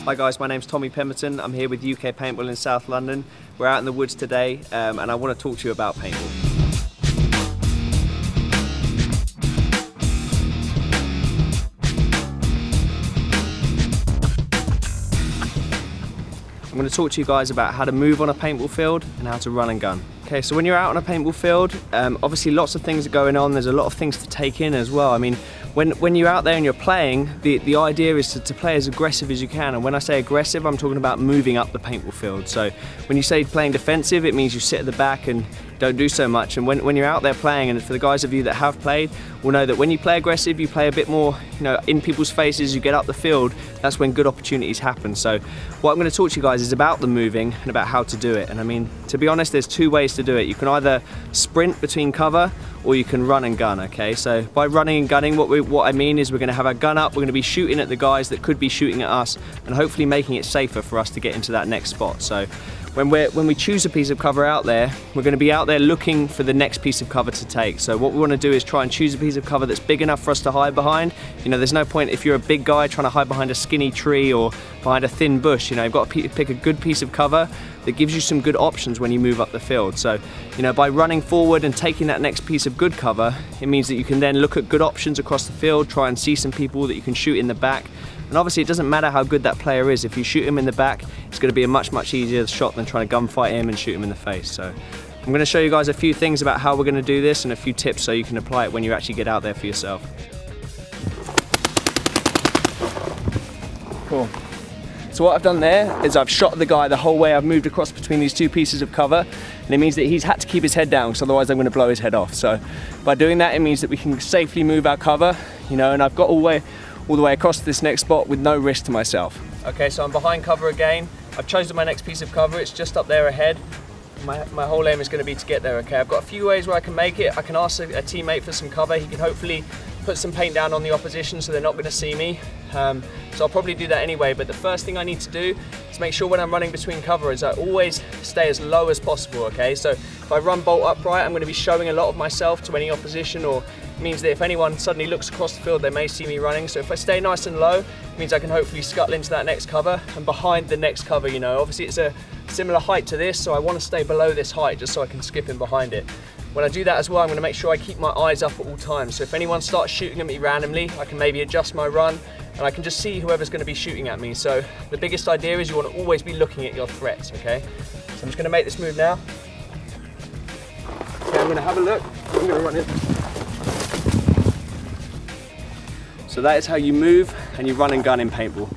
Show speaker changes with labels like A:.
A: Hi guys, my name's Tommy Pemberton. I'm here with UK Paintball in South London. We're out in the woods today and I want to talk to you about paintball. I'm going to talk to you guys about how to move on a paintball field and how to run and gun. Okay, so when you're out on a paintball field, obviously lots of things are going on. There's a lot of things to take in as well. I mean, when you're out there and you're playing, the idea is to play as aggressive as you can. And when I say aggressive, I'm talking about moving up the paintball field. So when you say playing defensive, it means you sit at the back and don't do so much. And when you're out there playing, and for the guys of you that have played, will know that when you play aggressive, you play a bit more, in people's faces, you get up the field, that's when good opportunities happen. So what I'm going to talk to you guys is about the moving and about how to do it. And I mean, to be honest, there's two ways to do it. You can either sprint between cover or you can run and gun, okay? So by running and gunning, what I mean is we're going to have our gun up, we're going to be shooting at the guys that could be shooting at us and hopefully making it safer for us to get into that next spot. So when we choose a piece of cover out there, we're going to be out there looking for the next piece of cover to take. So what we want to do is try and choose a piece of cover that's big enough for us to hide behind. There's no point if you're a big guy trying to hide behind a skinny tree or behind a thin bush. You've got to pick a good piece of cover that gives you some good options when you move up the field. So, by running forward and taking that next piece of good cover, it means that you can then look at good options across the field, try and see some people that you can shoot in the back. And obviously it doesn't matter how good that player is. If you shoot him in the back, it's going to be a much easier shot than trying to gunfight him and shoot him in the face. So I'm going to show you guys a few things about how we're going to do this and a few tips so you can apply it when you actually get out there for yourself. Cool. So what I've done there is I've shot the guy the whole way. I've moved across between these two pieces of cover, and it means that he's had to keep his head down because otherwise I'm going to blow his head off. So by doing that, it means that we can safely move our cover, and I've got all the way across to this next spot with no risk to myself. Okay, so I'm behind cover again. I've chosen my next piece of cover. It's just up there ahead. My whole aim is going to be to get there, okay? I've got a few ways where I can make it. I can ask a teammate for some cover. He can hopefully put some paint down on the opposition so they're not going to see me. So I'll probably do that anyway, but the first thing I need to do is make sure when I'm running between cover is I always stay as low as possible, okay? So if I run bolt upright, I'm going to be showing a lot of myself to any opposition, or it means that if anyone suddenly looks across the field, they may see me running. So if I stay nice and low, it means I can hopefully scuttle into that next cover and behind the next cover, Obviously it's a similar height to this, so I want to stay below this height just so I can skip in behind it. When I do that as well, I'm going to make sure I keep my eyes up at all times. So if anyone starts shooting at me randomly, I can maybe adjust my run and I can just see whoever's going to be shooting at me. So the biggest idea is you want to always be looking at your threats, okay? So I'm just going to make this move now. Okay, I'm going to have a look. I'm going to run it. So that is how you move and you run and gun in paintball.